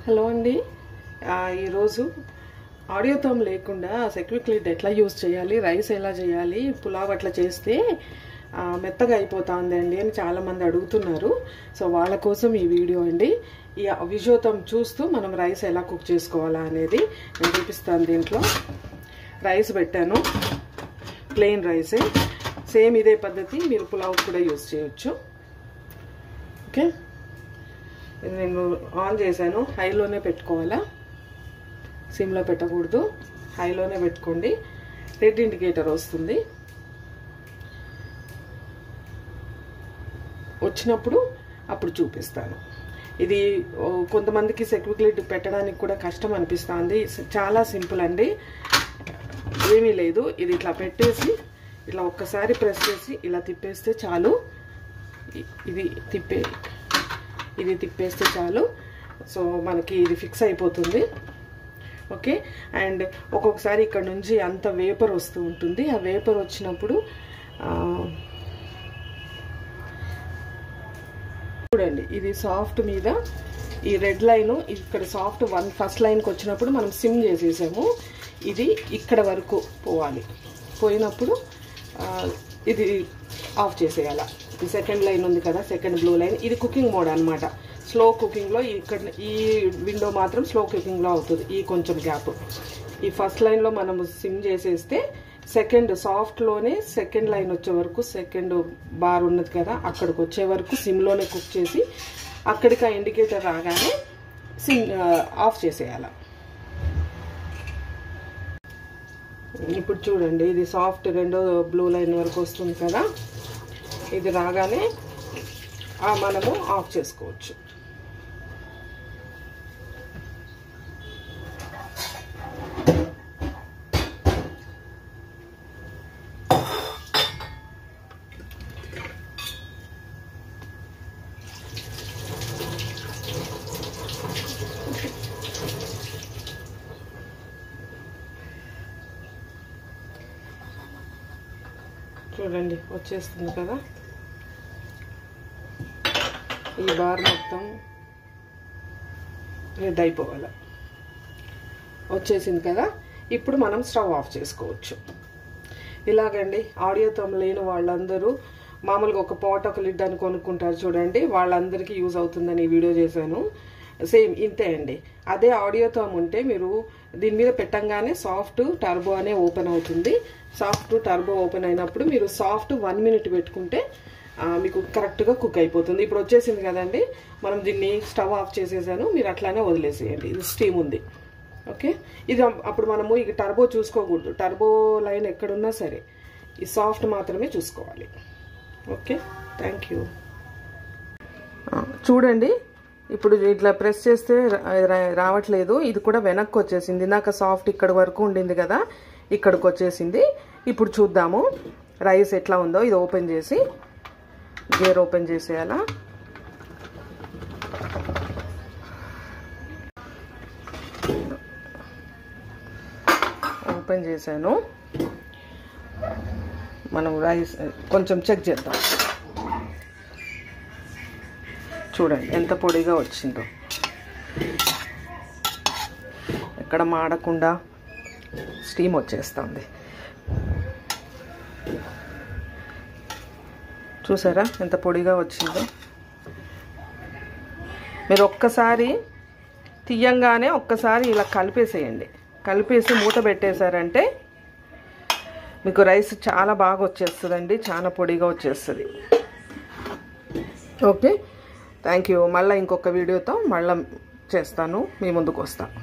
Hello అండి. ఈరోజు ఆడియోతో లేకుండా సెక్విక్ లిడ్ ఎట్లా యూజ్ చేయాలి, రైస్ ఎలా చేయాలి, పులావ్ అట్లా చేస్తే మెత్తగా అయిపోతుంది అండి అని చాలామంది అడుగుతున్నారు. సో వాళ్ళ కోసం ఈ వీడియో అండి. ఈ విజోతం చూస్తూ మనం రైస్ ఎలా కుక్ చేసుకోవాలా అనేది నేను చూపిస్తాను. దీంట్లో రైస్ పెట్టాను, ప్లెయిన్ రైసే. సేమ్ ఇదే పద్ధతి మీరు పులావ్ కూడా యూజ్ చేయొచ్చు. ఓకే, నేను ఆన్ చేశాను. హైలోనే పెట్టుకోవాలా, సిమ్లో పెట్టకూడదు, హైలోనే పెట్టుకోండి. రెడ్ ఇండికేటర్ వస్తుంది. వచ్చినప్పుడు అప్పుడు చూపిస్తాను. ఇది కొంతమందికి సెక్విక్ లిడ్ పెట్టడానికి కూడా కష్టం అనిపిస్తుంది. చాలా సింపుల్ అండి, ఏమీ లేదు. ఇది ఇట్లా పెట్టేసి ఇట్లా ఒక్కసారి ప్రెస్ చేసి ఇలా తిప్పేస్తే చాలు. ఇది తిప్పేస్తే చాలు. సో మనకి ఇది ఫిక్స్ అయిపోతుంది. ఓకే, అండ్ ఒక్కొక్కసారి ఇక్కడ నుంచి అంత వేపర్ వస్తూ ఉంటుంది. ఆ వేపర్ వచ్చినప్పుడు చూడండి, ఇది సాఫ్ట్ మీద ఈ రెడ్ లైన్ ఇక్కడ సాఫ్ట్ ఫస్ట్ లైన్కి వచ్చినప్పుడు మనం సిమ్ చేసేసాము. ఇది ఇక్కడ వరకు పోవాలి. పోయినప్పుడు ఇది ఆఫ్ చేసేయాల. ఈ సెకండ్ లైన్ ఉంది కదా, సెకండ్ బ్లూ లైన్, ఇది కుకింగ్ మోడ్ అనమాట. స్లో కుకింగ్లో ఇక్కడ ఈ విండో మాత్రం స్లో కుకింగ్లో అవుతుంది. ఈ కొంచెం గ్యాప్ ఈ ఫస్ట్ లైన్లో మనం సిమ్ చేసేస్తే సెకండ్ సాఫ్ట్లోనే సెకండ్ లైన్ వచ్చే వరకు, సెకండ్ బార్ ఉన్నది కదా అక్కడికి వచ్చే వరకు సిమ్లోనే కుక్ చేసి అక్కడికి ఆ ఇండికేటర్ రాగానే సిమ్ ఆఫ్ చేసేయాల. ఇప్పుడు చూడండి, ఇది సాఫ్ట్ రెండో బ్లూ లైన్ వరకు వస్తుంది కదా, ఇది రాగానే మనము ఆఫ్ చేసుకోవచ్చు. చూడండి, వచ్చేస్తుంది కదా, ఈ బార్ మొత్తం రెడ్ అయిపోవాలి. వచ్చేసింది కదా, ఇప్పుడు మనం స్టవ్ ఆఫ్ చేసుకోవచ్చు. ఇలాగండి. ఆడియోతో లేని వాళ్ళందరూ మామూలుగా ఒక పాట్ ఒక లిడ్ అని కొనుక్కుంటారు చూడండి, వాళ్ళందరికీ యూజ్ అవుతుందని ఈ వీడియో చేశాను. సేమ్ ఇంతే అండి. అదే ఆడియోతో ఉంటే మీరు దీని మీద పెట్టంగానే సాఫ్ట్ టర్బో అనే ఓపెన్ అవుతుంది. సాఫ్ట్ టర్బో ఓపెన్ అయినప్పుడు మీరు సాఫ్ట్ 1 minute పెట్టుకుంటే మీకు కరెక్ట్గా కుక్ అయిపోతుంది. ఇప్పుడు వచ్చేసింది కదండి, మనం దీన్ని స్టవ్ ఆఫ్ చేసేసాను. మీరు అట్లానే వదిలేసేయండి, ఇది స్టీమ్ ఉంది. ఓకే, ఇది అప్పుడు మనము ఇక టర్బో చూసుకోకూడదు. టర్బో లైన్ ఎక్కడున్నా సరే ఈ సాఫ్ట్ మాత్రమే చూసుకోవాలి. Okay, thank you. చూడండి, ఇప్పుడు ఇట్లా ప్రెస్ చేస్తే రావట్లేదు. ఇది కూడా వెనక్కి వచ్చేసింది. ఇందాక సాఫ్ట్ ఇక్కడ వరకు ఉండింది కదా, ఇక్కడికి వచ్చేసింది. ఇప్పుడు చూద్దాము రైస్ ఎట్లా ఉందో. ఇది ఓపెన్ చేసి గేర్ ఓపెన్ చేసేయాలా. ఓపెన్ చేశాను. మనం రైస్ కొంచెం చెక్ చేద్దాం. చూడండి ఎంత పొడిగా వచ్చిందో, ఎక్కడ మాడకుండా స్టీమ్ వచ్చేస్తుంది. చూసారా ఎంత పొడిగా వచ్చిందో. మీరు ఒక్కసారి తీయంగానే ఒక్కసారి ఇలా కలిపేసేయండి. కలిపేసి మూత పెట్టేశారంటే మీకు రైస్ చాలా బాగా వచ్చేస్తుందండి, చాలా పొడిగా వచ్చేస్తుంది. Okay, thank you. మళ్ళీ ఇంకొక వీడియోతో మళ్ళీ చేస్తాను, మీ ముందుకు వస్తాను.